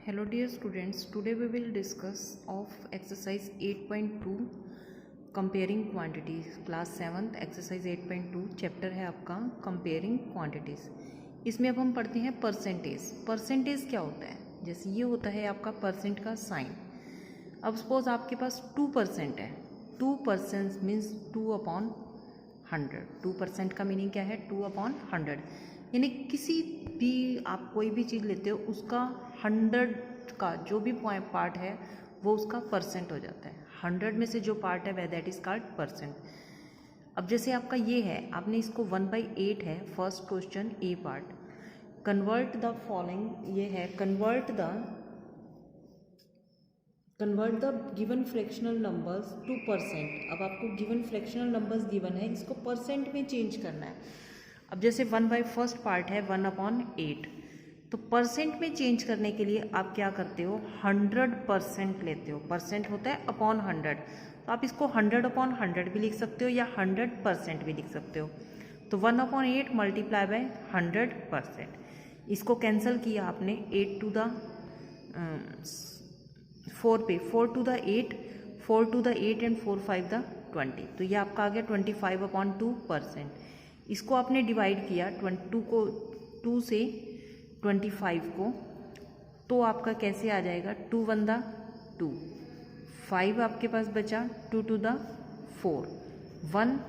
Hello dear students, today we will discuss of exercise 8.2 comparing quantities, class 7th exercise 8.2 chapter है आपका comparing quantities। इसमें अब हम पढ़ते हैं परसेंटेज। परसेंटेज क्या होता है? जैसे ये होता है आपका परसेंट का साइन। अब सपोज आपके पास 2% है, 2% मीन्स 2/100। 2% का मीनिंग क्या है? 2/100, यानी किसी भी आप कोई भी चीज़ लेते हो उसका 100 का जो भी पार्ट है वो उसका परसेंट हो जाता है। 100 में से जो पार्ट है वह दैट इज कॉल्ड परसेंट। अब जैसे आपका ये है, आपने इसको 1/8 है, first question A part. Convert the following, ये है convert the given fractional numbers two percent. अब आपको गिवन फ्रैक्शनल नंबर्स गिवन है, इसको परसेंट में चेंज करना है। अब जैसे 1/1 पार्ट है 1/8, तो परसेंट में चेंज करने के लिए आप क्या करते हो? 100% लेते हो। परसेंट होता है अपॉन 100, तो आप इसको 100/100 भी लिख सकते हो या 100% भी लिख सकते हो। तो 1/8 मल्टीप्लाई बाय 100%। इसको कैंसिल किया आपने 8 to the 4 पे, 4 to the 8, 4 to the 8 and 4 5 the 20, तो ये आपका आ गया 25/2%। इसको आपने डिवाइड किया 22 को 2 से 25 को, तो आपका कैसे आ जाएगा? 2 1 the 2, 5 आपके पास बचा, 2 to the 4, 1।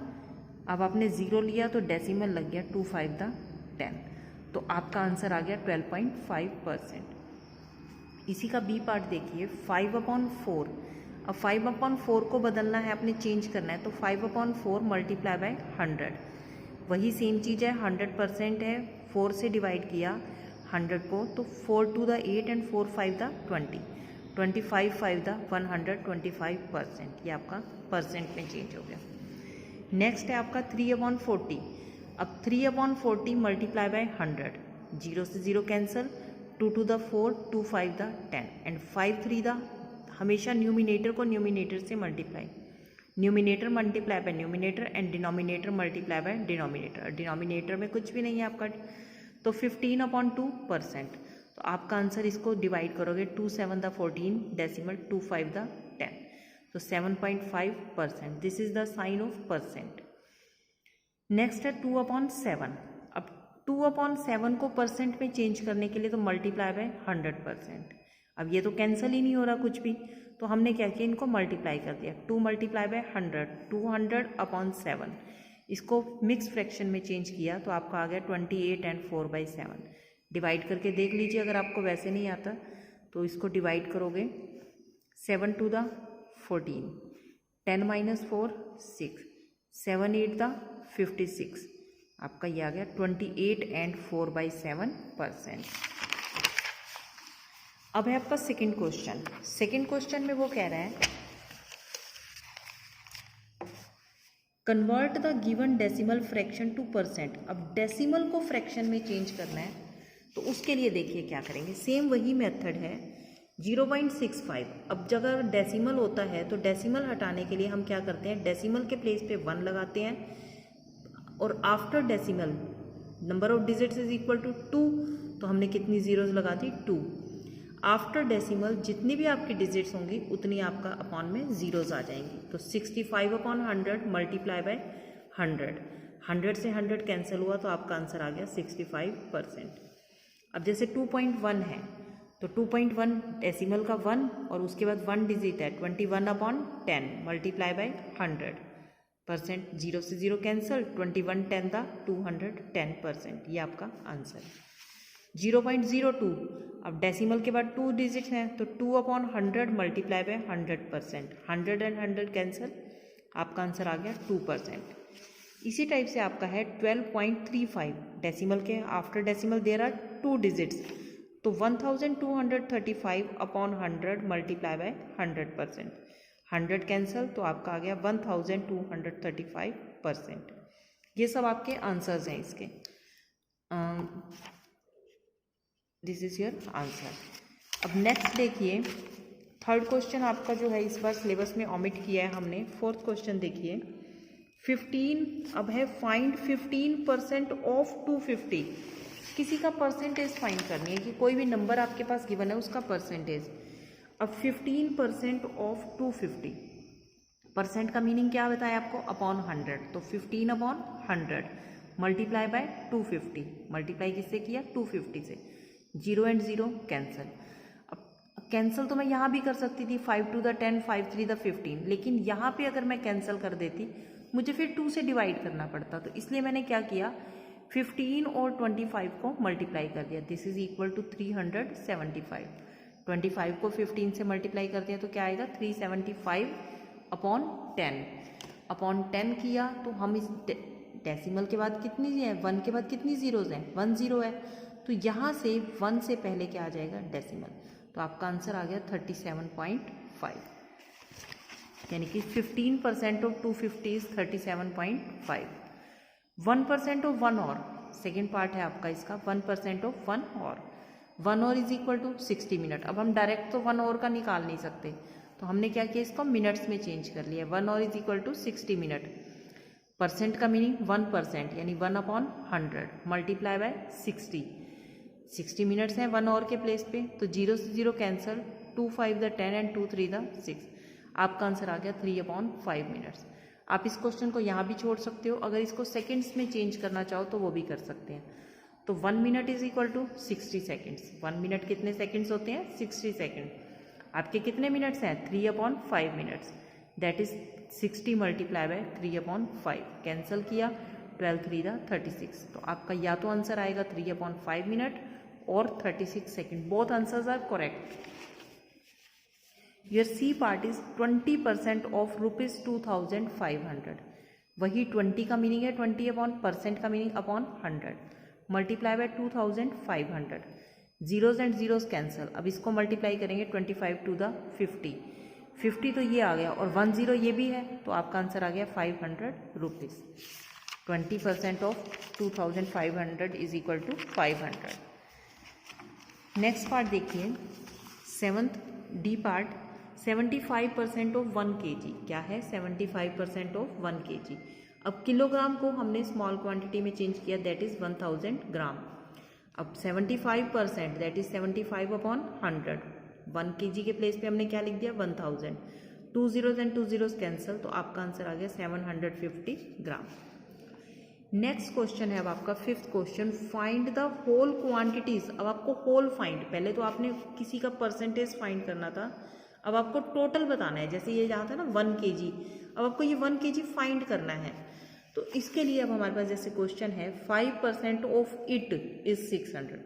अब आपने 0 लिया तो डेसिमल लग गया, 2 5 the 10, तो आपका आंसर आ गया 12.5%। इसी का बी पार्ट देखिए, 5/4। अब 5/4 को बदलना है, आपने चेंज करना है, तो 5/4 मल्टीप्लाई बाय 100। वही सेम चीज़ है, 100% है, 4 से डिवाइड किया 100 को, तो 4 to the 8 and 4 5 the 20, 25 5 the 125%। ये आपका परसेंट में चेंज हो गया। नेक्स्ट है आपका 3/40। अब 3/40 मल्टीप्लाई बाय 100, 0 से 0 cancel, 2 to the 4, 2 5 the 10 and 5 3 the, हमेशा न्यूमिनेटर को न्यूमिनेटर से multiply, numerator multiply by numerator and denominator multiply by denominator. Denominator में कुछ भी नहीं है आपका, तो 15/2%। तो आपका आंसर, इसको डिवाइड करोगे 2 7 the 14 डेसिमल 2 5 the 10, तो 7.5%। This is the sign of percent. Next है 2/7। अब 2/7 को परसेंट में चेंज करने के लिए तो मल्टीप्लाई बाय 100%। अब ये तो कैंसिल ही नहीं हो रहा कुछ भी, तो हमने क्या किया? इनको मल्टीप्लाई कर दिया, 2 मल्टीप्लाई बाय 100, 200/7। इसको मिक्स फ्रैक्शन में चेंज किया तो आपका आ गया 28 एंड 4/7। डिवाइड करके देख लीजिए, अगर आपको वैसे नहीं आता तो इसको डिवाइड करोगे, 7 to the 14, 10 - 4 6, 7 8 the 56, आपका ये आ गया 28 एंड 4/7%। अब है आपका सेकंड क्वेश्चन। सेकंड क्वेश्चन में वो कह रहा है convert the given decimal fraction two percent. अब डेसिमल को फ्रैक्शन में चेंज करना है, तो उसके लिए देखिए क्या करेंगे। सेम वही मेथड है, 0.65। अब अगर डेसिमल होता है तो डेसिमल हटाने के लिए हम क्या करते हैं? डेसिमल के प्लेस पे 1 लगाते हैं, और after decimal number of digits is equal to 2, तो हमने कितनी जीरोज लगा दी? 2। आफ्टर डेसिमल जितनी भी आपकी डिजिट्स होंगी उतनी आपका अपॉन में जीरोज आ जाएंगी, तो 65/100 मल्टीप्लाई बाय 100, 100 से 100 कैंसिल हुआ, तो आपका आंसर आ गया 65%। अब जैसे 2.1 है, तो 2.1 डेसिमल का 1 और उसके बाद 1 डिजिट है, 21/10 मल्टीप्लाई बाय 100%, 0 से 0 कैंसिल, 21 10 था 210%। ये आपका आंसर है। 0.02, अब डेसिमल के बाद 2 डिजिट हैं, तो 2/100 मल्टीप्लाई बाय 100%, 100 एंड 100 कैंसिल, आपका आंसर आ गया 2%। इसी टाइप से आपका है 12.35, डेसिमल के after decimal there are 2 digits, तो 1235/100 मल्टीप्लाई बाय 100%, 100 कैंसिल, तो आपका आ गया 1235%। ये सब आपके आंसर्स हैं इसके। This is your answer. अब नेक्स्ट देखिए, थर्ड क्वेश्चन आपका जो है इस बार सिलेबस में ओमिट किया है हमने। फोर्थ क्वेश्चन देखिए, 15। अब है फाइंड 15% ऑफ 250। किसी का परसेंटेज फाइंड करनी है कि कोई भी नंबर आपके पास गिवन है उसका परसेंटेज। अब 15% ऑफ 250, परसेंट का मीनिंग क्या बताया आपको, अपॉन 100, तो 15 अपॉन 100 मल्टीप्लाई बाय 250, मल्टीप्लाई किससे किया 250 से, 0 एंड 0 कैंसिल। अब कैंसिल तो मैं यहाँ भी कर सकती थी, 5 to the 10, 5 3 the 15, लेकिन यहाँ पे अगर मैं कैंसिल कर देती मुझे फिर 2 से डिवाइड करना पड़ता, तो इसलिए मैंने क्या किया 15 और 25 को मल्टीप्लाई कर दिया, दिस इज इक्वल टू 375। 25 को 15 से मल्टीप्लाई कर दिया तो क्या आएगा 375 अपॉन 10, अपॉन 10 किया तो हम इस डेसिमल के बाद कितनी है, 1 के बाद कितनी जीरोज हैं, 1 0 है, तो यहाँ से 1 से पहले क्या आ जाएगा डेसिमल, तो आपका आंसर आ गया 37.5, यानी कि 15% ऑफ 250 इज 37.5। 1% ऑफ 1 और, सेकेंड पार्ट है आपका इसका, 1% ऑफ 1 और इज इक्वल टू 60 मिनट। अब हम डायरेक्ट तो 1 और का निकाल नहीं सकते, तो हमने क्या किया इसको मिनट्स में चेंज कर लिया, 1 और is equal to 60 minute. Percent का मीनिंग 1%, यानी 1 अपॉन 100 मल्टीप्लाई बाय 60 मिनट्स हैं 1 और के प्लेस पे, तो 0 से 0 कैंसिल, 2 5 the 10 एंड 2 3 the 6, आपका आंसर आ गया 3/5 मिनट्स। आप इस क्वेश्चन को यहाँ भी छोड़ सकते हो, अगर इसको सेकेंड्स में चेंज करना चाहो तो वो भी कर सकते हैं। तो 1 minute is equal to 60 seconds, 1 minute कितने सेकेंड्स होते हैं 60 सेकेंड, आपके कितने मिनट्स हैं 3/5 minutes, that is 60 multiply by 3/5, cancel किया 12 3 the 36, तो आपका या तो आंसर आएगा 3/5 मिनट और 36 second, both answers are correct. Your C part is 20% of ₹2500, वही 20 का मीनिंग है 20 अपॉन, परसेंट का meaning upon 100 multiply by 2500, zeros and zeros cancel. अब इसको मल्टीप्लाई करेंगे 25 to the 50 तो ये आ गया और 1 0 ये भी है, तो आपका आंसर आ गया 500 rupees. 20% of 2500 is equal to 500। Next part देखिए 7th D part, 75% of 1 kg, क्या है 75% ऑफ 1 kg। अब किलोग्राम को हमने स्मॉल क्वांटिटी में चेंज किया, दैट इज 1000 ग्राम। अब 75% दैट इज 75 अपॉन 100, 1 kg के प्लेस पे हमने क्या लिख दिया 1000, 2 zeros एंड 2 zeros कैंसिल, तो आपका आंसर आ गया 750 ग्राम। नेक्स्ट क्वेश्चन है अब आपका 5th question, find the whole quantities. अब आपको होल फाइंड, पहले तो आपने किसी का परसेंटेज फाइंड करना था, अब आपको टोटल बताना है, जैसे ये जहाँ था ना 1 kg, अब आपको ये 1 kg फाइंड करना है, तो इसके लिए अब हमारे पास जैसे क्वेश्चन है 5% ऑफ इट इज 600।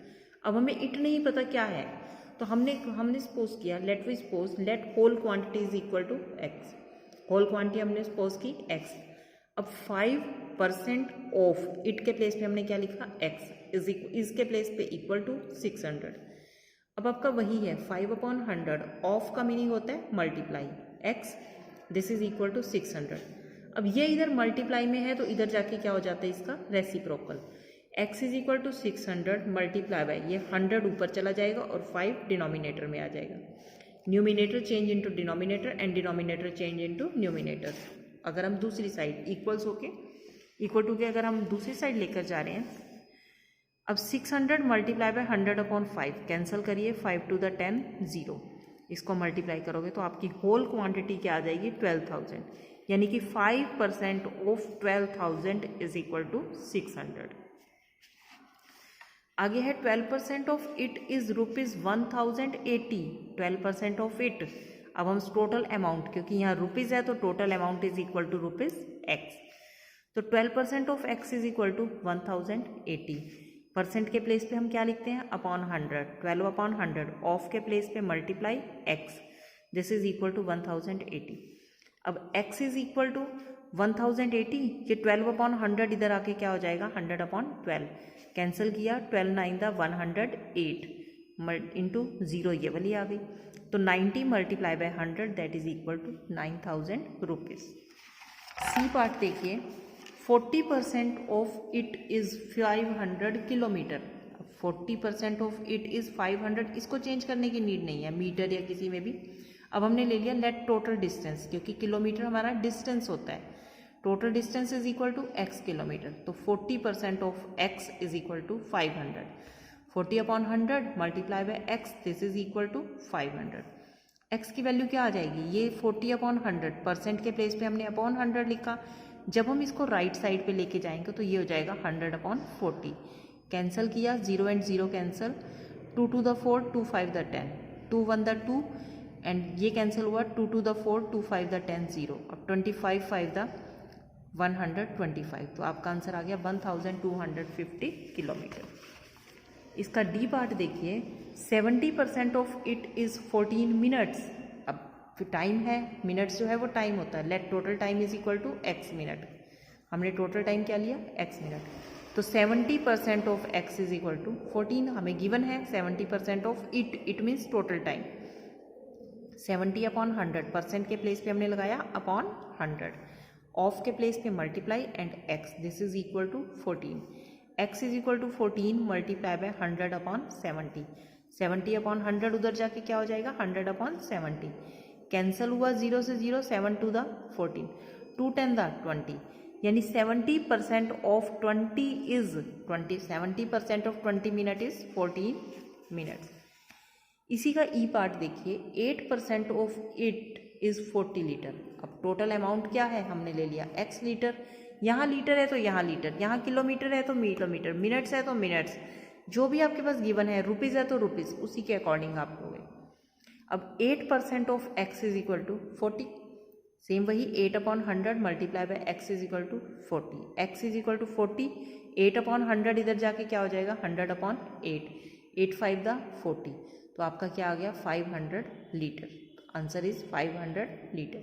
अब हमें इट नहीं पता क्या है, तो हमने सपोज किया, let whole quantity is equal to x, whole quantity हमने सपोज की एक्स। अब 5% ऑफ इट के प्लेस पे हमने क्या लिखा एक्स, इसके प्लेस पे इक्वल टू 600। अब आपका वही है 5/100, ऑफ का मीनिंग होता है multiply, x this is equal to 600। अब ये इधर मल्टीप्लाई में है तो इधर जाके क्या हो जाता है इसका reciprocal, x is equal to 600 multiply by, ये 100 ऊपर चला जाएगा और 5 डिनोमिनेटर में आ जाएगा, numerator change into denominator and denominator change into numerator. अगर हम दूसरी साइड इक्वल्स होके इक्वल टू के अगर हम दूसरी साइड लेकर जा रहे हैं, अब 600 मल्टीप्लाई बाय 100/5, कैंसिल करिए 5 to the 10 0, इसको मल्टीप्लाई करोगे तो आपकी होल क्वांटिटी क्या आ जाएगी 12,000, यानी कि 5% ऑफ 12,000 इज इक्वल टू 600। आगे है 12% of it is ₹1080, 12% of it. अब हम टोटल अमाउंट, क्योंकि यहाँ रुपीज़ है तो total amount is equal to ₹x, तो 12% of x is equal to 1080, percent के प्लेस पे हम क्या लिखते हैं अपॉन 100, 12/100, ऑफ के प्लेस पे multiply x, this is equal to 1080। अब x इज इक्वल टू 1080, ये 12/100 इधर आके क्या हो जाएगा 100/12, कैंसिल किया 12 9 the 108 इंटू 0, ये वाली आ गई, तो 90 multiply by 100 that is equal to 9000 rupees. C part देखिए, 40% of it is 500 kilometre, 40% of it is 500, इसको चेंज करने की नीड नहीं है मीटर या किसी में भी। अब हमने ले लिया लेट टोटल डिस्टेंस, क्योंकि किलोमीटर हमारा डिस्टेंस होता है, total distance is equal to x kilometre, तो 40% of x is equal to 500. 40 upon 100 multiply by x, this is equal to 500. x की वैल्यू क्या आ जाएगी, ये 40 अपॉन 100, परसेंट के प्लेस पे हमने अपॉन 100 लिखा. जब हम इसको राइट साइड पे लेके जाएंगे तो ये हो जाएगा 100 अपॉन 40. कैंसिल किया, 0 and 0 cancel, 2 to the 4, 2 5 the 10, 2 1 the 2 and ये कैंसिल हुआ, 2 to the 4, 2 5 the 10 0. अब 25 5 the 125, तो आपका आंसर आ गया 1250 किलोमीटर. इसका डी पार्ट देखिए, 70% ऑफ इट इज़ 14 मिनट्स. अब टाइम है, मिनट्स जो है वो टाइम होता है. Let total time is equal to x minute. हमने टोटल टाइम क्या लिया, x मिनट. तो 70% of x is equal to 14 हमें गिवन है. 70% of it means total time. 70 upon 100, percent के प्लेस पे हमने लगाया अपॉन 100, ऑफ के प्लेस पे multiply and x, this is equal to 14. x is equal to 14 multiply by 100 upon 70. 70 upon 100 उधर जाके क्या हो जाएगा, 100 अपॉन 70. कैंसिल हुआ, 0 से 0, 7 to the 14, 2 10 the 20, यानी 70% of 20 is 20. 70% of 20 minute is 14 minutes. इसी का ई पार्ट देखिए, 8% ऑफ इट इज 40 लीटर. अब टोटल अमाउंट क्या है, हमने ले लिया x लीटर. यहाँ लीटर है तो यहाँ लीटर, यहाँ किलोमीटर है तो किलोमीटर, मिनट्स है तो मिनट्स, जो भी आपके पास गिवन है, रुपीज़ है तो रुपीज़, उसी के अकॉर्डिंग आप लोगे. अब 8% of x is equal to 40. Same वही 8 upon 100 multiply by x is equal to 40. x is equal to 40, 8 upon 100 इधर जाके क्या हो जाएगा, 100 अपॉन 8, 8 5 द 40. तो आपका क्या आ गया, 500 litre. Answer is 500 litre.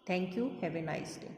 Thank you, have a nice day.